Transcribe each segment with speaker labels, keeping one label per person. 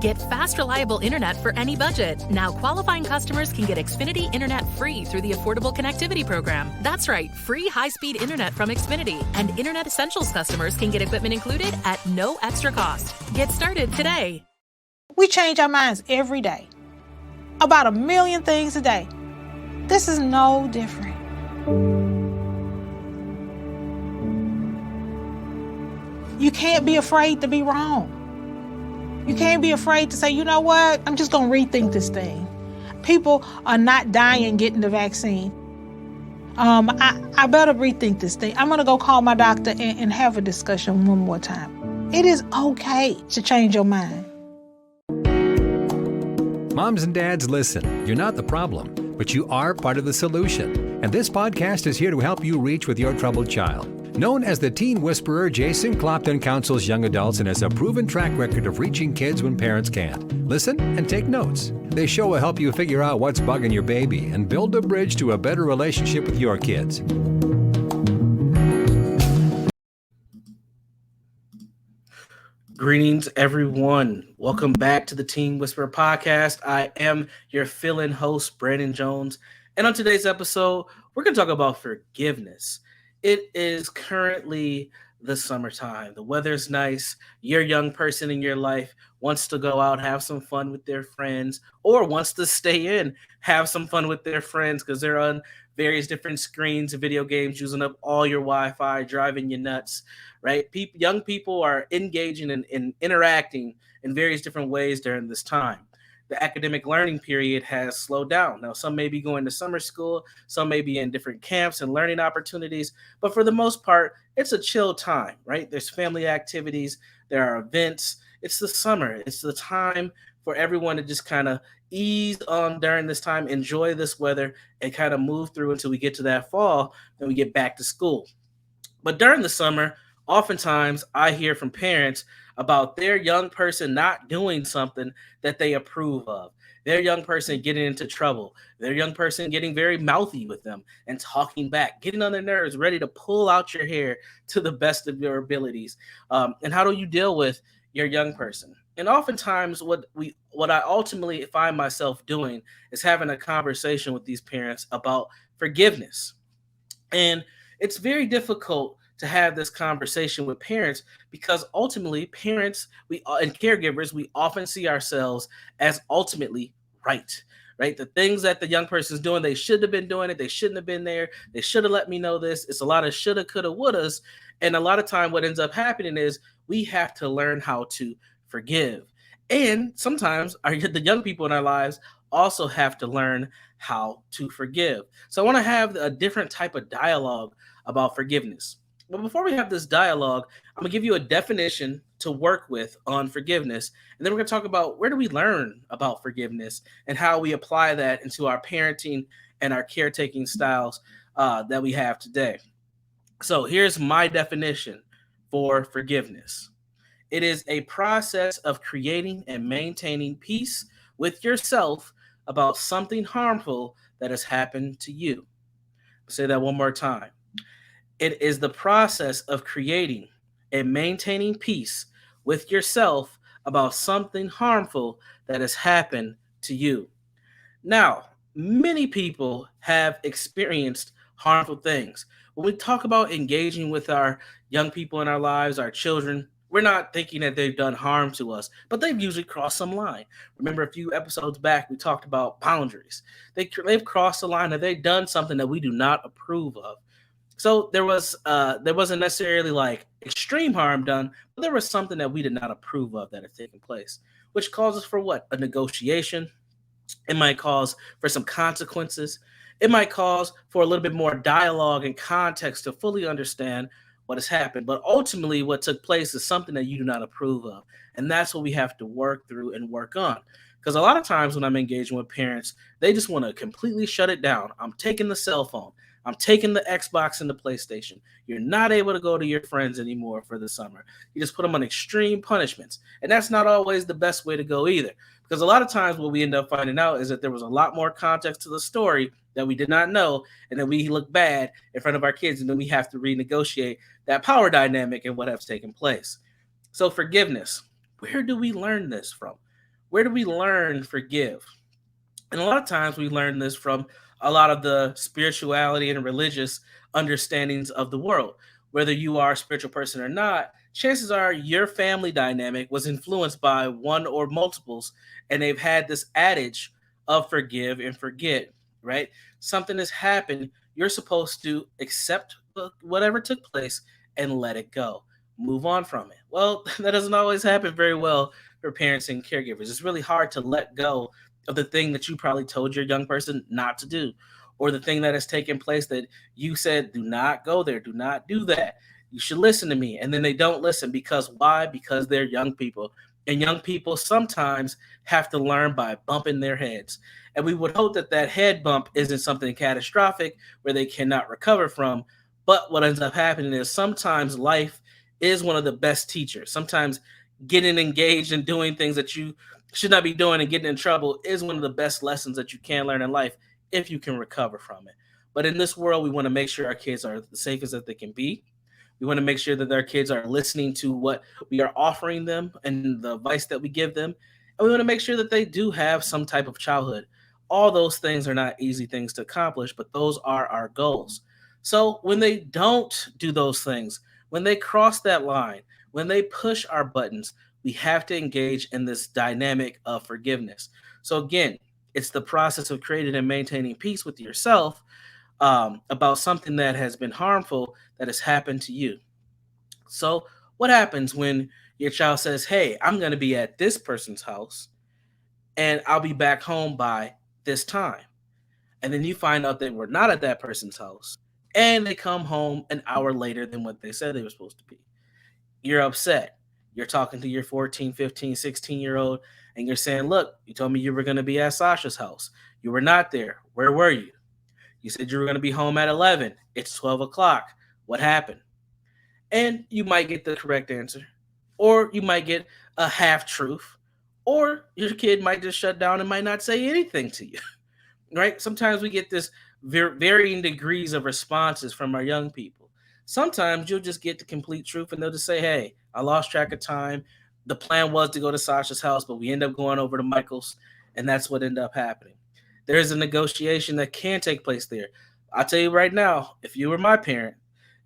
Speaker 1: Get fast, reliable internet for any budget. Now, qualifying customers can get Xfinity internet free through the Affordable Connectivity Program. That's right, free high-speed internet from Xfinity. And Internet Essentials customers can get equipment included at no extra cost. Get started today.
Speaker 2: We change our minds every day. About 1 million things a day. This is no different. You can't be afraid to be wrong. You can't be afraid to say, you know what, I'm just going to rethink this thing. People are not dying getting the vaccine. I better rethink this thing. I'm going to go call my doctor and have a discussion one more time. It is okay to change your mind.
Speaker 3: Moms and dads, listen. You're not the problem, but you are part of the solution. And this podcast is here to help you reach with your troubled child. Known as the Teen Whisperer, Jason Clopton counsels young adults and has a proven track record of reaching kids when parents can't. Listen and take notes. This show will help you figure out what's bugging your baby and build a bridge to a better relationship with your kids.
Speaker 4: Greetings, everyone. Welcome back to the Teen Whisperer podcast. I am your fill-in host, Brandon Jones. And on today's episode, we're going to talk about forgiveness. It is currently the summertime. The weather's nice. Your young person in your life wants to go out, have some fun with their friends, or wants to stay in, have some fun with their friends because they're on various different screens, video games, using up all your Wi-Fi, driving you nuts, right? Young people are engaging and interacting in various different ways during this time. The academic learning period has slowed down. Now, some may be going to summer school, some may be in different camps and learning opportunities, but for the most part, it's a chill time, right? There's family activities, there are events. It's the summer. It's the time for everyone to just kind of ease on during this time, enjoy this weather, and kind of move through until we get to that fall, then we get back to school. But during the summer, oftentimes I hear from parents about their young person not doing something that they approve of, their young person getting into trouble, their young person getting very mouthy with them and talking back, getting on their nerves, ready to pull out your hair to the best of your abilities. And how do you deal with your young person? And oftentimes what I ultimately find myself doing is having a conversation with these parents about forgiveness. And it's very difficult to have this conversation with parents because ultimately parents and caregivers, we often see ourselves as ultimately right? The things that the young person is doing, they should have been doing it. They shouldn't have been there. They should have let me know this. It's a lot of shoulda, coulda, wouldas. And a lot of time what ends up happening is we have to learn how to forgive. And sometimes the young people in our lives also have to learn how to forgive. So I want to have a different type of dialogue about forgiveness. But before we have this dialogue, I'm going to give you a definition to work with on forgiveness. And then we're going to talk about where do we learn about forgiveness and how we apply that into our parenting and our caretaking styles that we have today. So here's my definition for forgiveness. It is a process of creating and maintaining peace with yourself about something harmful that has happened to you. I'll say that one more time. It is the process of creating and maintaining peace with yourself about something harmful that has happened to you. Now, many people have experienced harmful things. When we talk about engaging with our young people in our lives, our children, we're not thinking that they've done harm to us, but they've usually crossed some line. Remember a few episodes back, we talked about boundaries. They've crossed the line and they've done something that we do not approve of. So there wasn't necessarily like extreme harm done, but there was something that we did not approve of that had taken place, which causes for what? A negotiation. It might cause for some consequences. It might cause for a little bit more dialogue and context to fully understand what has happened. But ultimately, what took place is something that you do not approve of. And that's what we have to work through and work on. Because a lot of times when I'm engaging with parents, they just want to completely shut it down. I'm taking the cell phone. I'm taking the Xbox and the PlayStation. You're not able to go to your friends anymore for the summer. You just put them on extreme punishments. And that's not always the best way to go either. Because a lot of times what we end up finding out is that there was a lot more context to the story that we did not know. And then we look bad in front of our kids. And then we have to renegotiate that power dynamic and what has taken place. So forgiveness, where do we learn this from? Where do we learn forgive? And a lot of times we learn this from a lot of the spirituality and religious understandings of the world. Whether you are a spiritual person or not, chances are your family dynamic was influenced by one or multiples, and they've had this adage of forgive and forget, right? Something has happened, you're supposed to accept whatever took place and let it go. Move on from it. Well, that doesn't always happen very well for parents and caregivers. It's really hard to let go of the thing that you probably told your young person not to do, or the thing that has taken place that you said, do not go there, do not do that. You should listen to me. And then they don't listen because why? Because they're young people. And young people sometimes have to learn by bumping their heads. And we would hope that that head bump isn't something catastrophic where they cannot recover from. But what ends up happening is sometimes life is one of the best teachers. Sometimes getting engaged and doing things that you should not be doing and getting in trouble is one of the best lessons that you can learn in life if you can recover from it. But in this world, we want to make sure our kids are the safest that they can be. We want to make sure that our kids are listening to what we are offering them and the advice that we give them. And we want to make sure that they do have some type of childhood. All those things are not easy things to accomplish, but those are our goals. So when they don't do those things, when they cross that line, when they push our buttons, we have to engage in this dynamic of forgiveness. So again, it's the process of creating and maintaining peace with yourself about something that has been harmful that has happened to you. So what happens when your child says, hey, I'm going to be at this person's house and I'll be back home by this time? And then you find out they were not at that person's house and they come home an hour later than what they said they were supposed to be. You're upset. You're talking to your 14, 15, 16-year old and you're saying, look, you told me you were going to be at Sasha's house. You were not there. Where were you? You said you were going to be home at 11. It's 12 o'clock. What happened? And you might get the correct answer, or you might get a half truth, or your kid might just shut down and might not say anything to you. Right? Sometimes we get this varying degrees of responses from our young people. Sometimes you'll just get the complete truth and they'll just say, hey, I lost track of time. The plan was to go to Sasha's house, but we end up going over to Michael's, and that's what ended up happening. There is a negotiation that can take place there. I'll tell you right now, if you were my parent,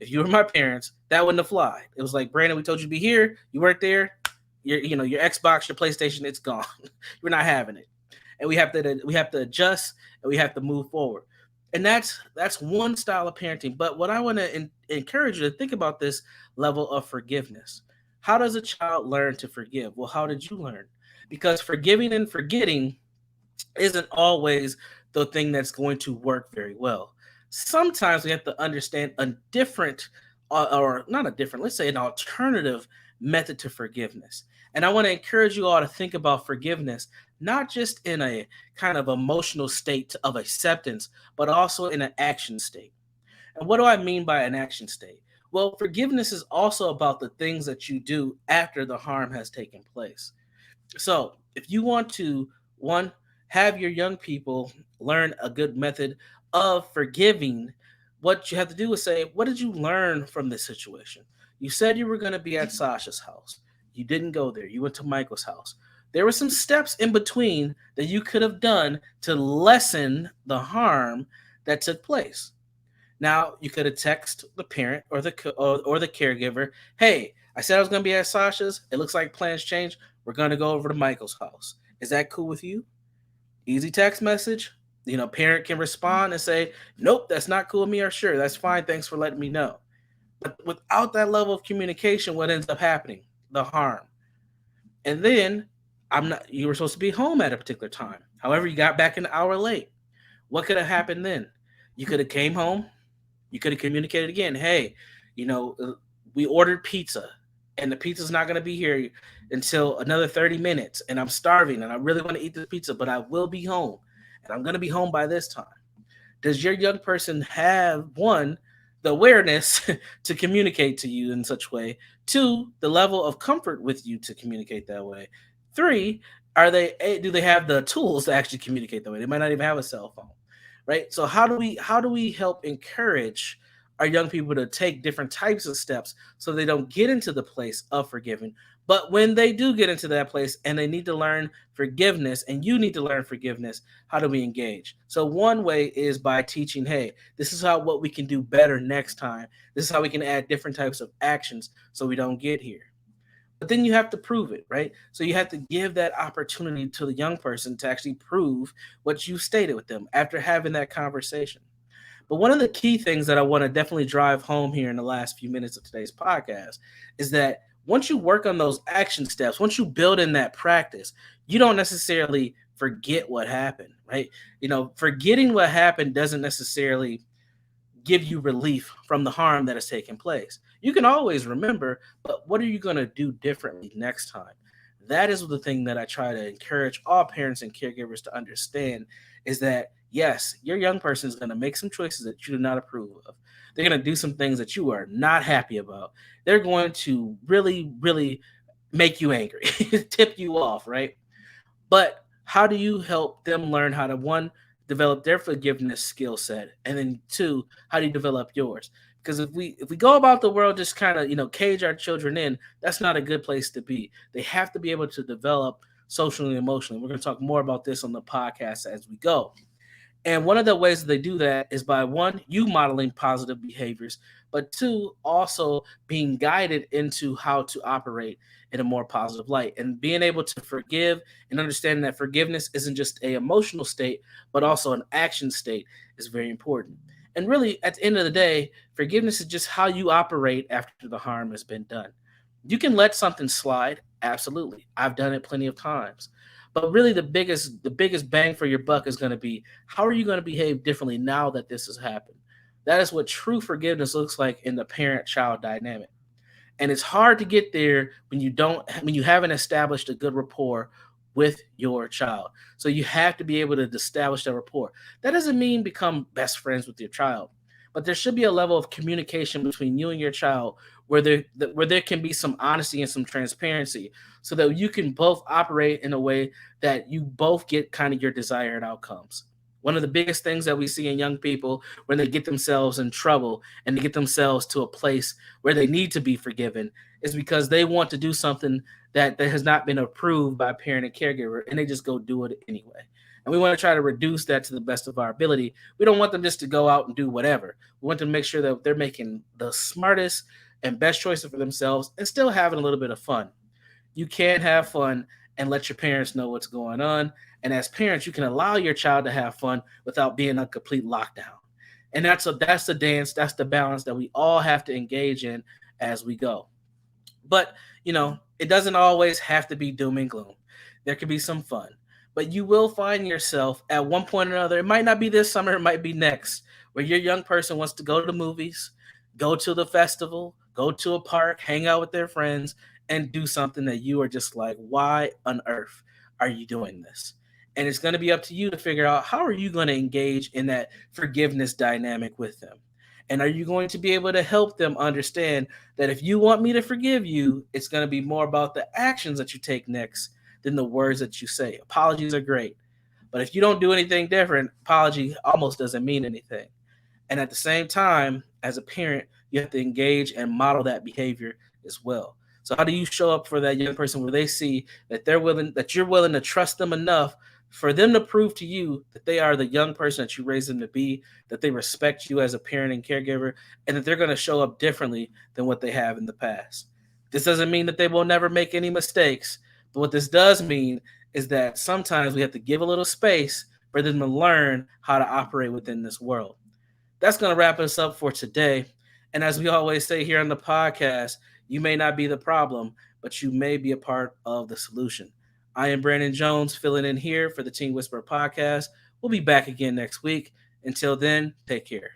Speaker 4: if you were my parents, that wouldn't have fly. It was like, Brandon, we told you to be here. You weren't there. Your Xbox, your PlayStation, it's gone. We're not having it. And we have to adjust and we have to move forward. And that's one style of parenting. But what I want to encourage you to think about this level of forgiveness. How does a child learn to forgive? Well, how did you learn? Because forgiving and forgetting isn't always the thing that's going to work very well. Sometimes we have to understand a different, or not a different, let's say an alternative method to forgiveness. And I want to encourage you all to think about forgiveness, not just in a kind of emotional state of acceptance, but also in an action state. And what do I mean by an action state? Well, forgiveness is also about the things that you do after the harm has taken place. So, if you want to, one, have your young people learn a good method of forgiving, what you have to do is say, what did you learn from this situation? You said you were going to be at Sasha's house. You didn't go there. You went to Michael's house. There were some steps in between that you could have done to lessen the harm that took place. Now, you could have texted the parent or the caregiver, hey, I said I was going to be at Sasha's. It looks like plans changed. We're going to go over to Michael's house. Is that cool with you? Easy text message. Parent can respond and say, nope, that's not cool with me, or sure, that's fine. Thanks for letting me know. But without that level of communication, what ends up happening? The harm. And then you were supposed to be home at a particular time. However, you got back an hour late. What could have happened then? You could have came home. You could have communicated again. Hey, we ordered pizza and the pizza's not going to be here until another 30 minutes. And I'm starving and I really want to eat this pizza, but I will be home and I'm going to be home by this time. Does your young person have, one, the awareness to communicate to you in such way? Two, the level of comfort with you to communicate that way? Three, do they have the tools to actually communicate that way? They might not even have a cell phone, right? So how do we help encourage our young people to take different types of steps so they don't get into the place of forgiving, But when they do get into that place and they need to learn forgiveness, and you need to learn forgiveness, how do we engage? So one way is by teaching, hey, this is what we can do better next time. This is how we can add different types of actions so we don't get here. But then you have to prove it, right? So you have to give that opportunity to the young person to actually prove what you stated with them after having that conversation. But one of the key things that I want to definitely drive home here in the last few minutes of today's podcast is that once you work on those action steps, once you build in that practice, you don't necessarily forget what happened, right? Forgetting what happened doesn't necessarily give you relief from the harm that has taken place. You can always remember, but what are you going to do differently next time? That is the thing that I try to encourage all parents and caregivers to understand is that, yes, your young person is going to make some choices that you do not approve of. They're going to do some things that you are not happy about. They're going to really, really make you angry, tip you off, right? But how do you help them learn how to, one, develop their forgiveness skill set, and then two, how do you develop yours? Because if we go about the world just kind of cage our children in, that's not a good place to be. They have to be able to develop socially and emotionally. We're going to talk more about this on the podcast as we go. And one of the ways that they do that is by, one, you modeling positive behaviors, but two, also being guided into how to operate in a more positive light, and being able to forgive and understanding that forgiveness isn't just an emotional state, but also an action state is very important. And really, at the end of the day, forgiveness is just how you operate after the harm has been done. You can let something slide. Absolutely. I've done it plenty of times. But really the biggest bang for your buck is going to be, how are you going to behave differently now that this has happened? That is what true forgiveness looks like in the parent-child dynamic. And it's hard to get there when you haven't established a good rapport with your child. So you have to be able to establish that rapport. That doesn't mean become best friends with your child, but there should be a level of communication between you and your child where there can be some honesty and some transparency, so that you can both operate in a way that you both get kind of your desired outcomes. One of the biggest things that we see in young people when they get themselves in trouble and they get themselves to a place where they need to be forgiven is because they want to do something that has not been approved by a parent and caregiver, and they just go do it anyway. And we want to try to reduce that to the best of our ability. We don't want them just to go out and do whatever. We want them to make sure that they're making the smartest and best choices for themselves and still having a little bit of fun. You can have fun and let your parents know what's going on. And as parents, you can allow your child to have fun without being a complete lockdown. And that's the dance, that's the balance that we all have to engage in as we go. But, it doesn't always have to be doom and gloom. There could be some fun. But you will find yourself at one point or another, it might not be this summer, it might be next, where your young person wants to go to the movies, go to the festival, go to a park, hang out with their friends, and do something that you are just like, why on earth are you doing this? And it's going to be up to you to figure out, how are you going to engage in that forgiveness dynamic with them? And are you going to be able to help them understand that if you want me to forgive you, it's going to be more about the actions that you take next than the words that you say. Apologies are great, but if you don't do anything different, apology almost doesn't mean anything. And at the same time, as a parent, you have to engage and model that behavior as well. So how do you show up for that young person where they see that you're willing to trust them enough for them to prove to you that they are the young person that you raised them to be, that they respect you as a parent and caregiver, and that they're going to show up differently than what they have in the past? This doesn't mean that they will never make any mistakes, but what this does mean is that sometimes we have to give a little space for them to learn how to operate within this world. That's going to wrap us up for today. And as we always say here on the podcast, you may not be the problem, but you may be a part of the solution. I am Brandon Jones, filling in here for the Teen Whisperer podcast. We'll be back again next week. Until then, take care.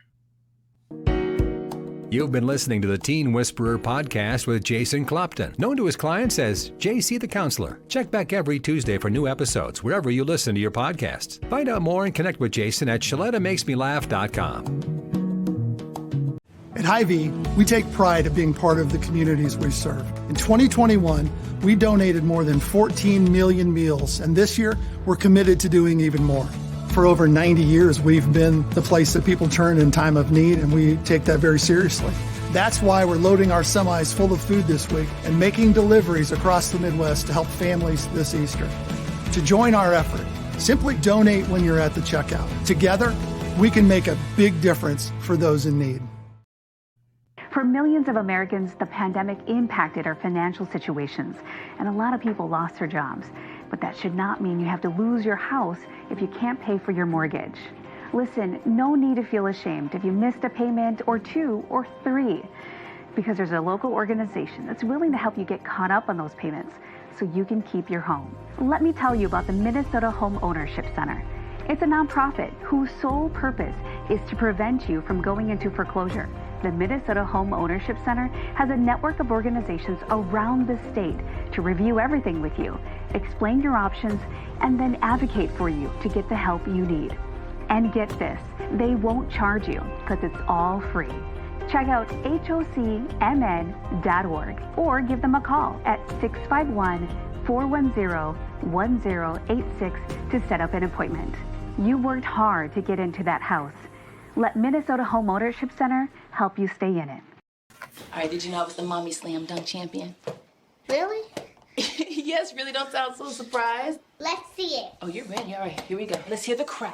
Speaker 3: You've been listening to the Teen Whisperer podcast with Jason Clopton, known to his clients as JC the Counselor. Check back every Tuesday for new episodes wherever you listen to your podcasts. Find out more and connect with Jason at ShalettaMakesMeLaugh.com.
Speaker 5: At Hy-Vee, we take pride in being part of the communities we serve. In 2021, we donated more than 14 million meals, and this year, we're committed to doing even more. For over 90 years, we've been the place that people turn in time of need, and we take that very seriously. That's why we're loading our semis full of food this week and making deliveries across the Midwest to help families this Easter. To join our effort, simply donate when you're at the checkout. Together, we can make a big difference for those in need.
Speaker 6: For millions of Americans, the pandemic impacted our financial situations, and a lot of people lost their jobs. But that should not mean you have to lose your house if you can't pay for your mortgage. Listen, no need to feel ashamed if you missed a payment or 2 or 3, because there's a local organization that's willing to help you get caught up on those payments so you can keep your home. Let me tell you about the Minnesota Home Ownership Center. It's a nonprofit whose sole purpose is to prevent you from going into foreclosure. The Minnesota Home Ownership Center has a network of organizations around the state to review everything with you, explain your options, and then advocate for you to get the help you need. And get this, they won't charge you because it's all free. Check out hocmn.org or give them a call at 651-410-1086 to set up an appointment. You worked hard to get into that house. Let Minnesota Home Ownership Center help you stay in it.
Speaker 7: All right, did you know I was the Mommy Slam Dunk Champion?
Speaker 8: Really?
Speaker 7: Yes, really don't sound so surprised.
Speaker 8: Let's see it.
Speaker 7: Oh, you're ready. All right, here we go. Let's hear the crowd.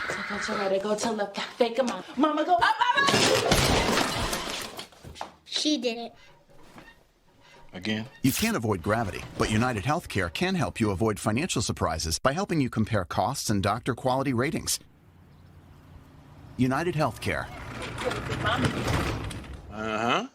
Speaker 7: So go to right, go to left, fake them out. Mama, go up, mama!
Speaker 8: She did it.
Speaker 9: Again?
Speaker 10: You can't avoid gravity, but United Healthcare can help you avoid financial surprises by helping you compare costs and doctor quality ratings. United Healthcare.
Speaker 9: Uh-huh.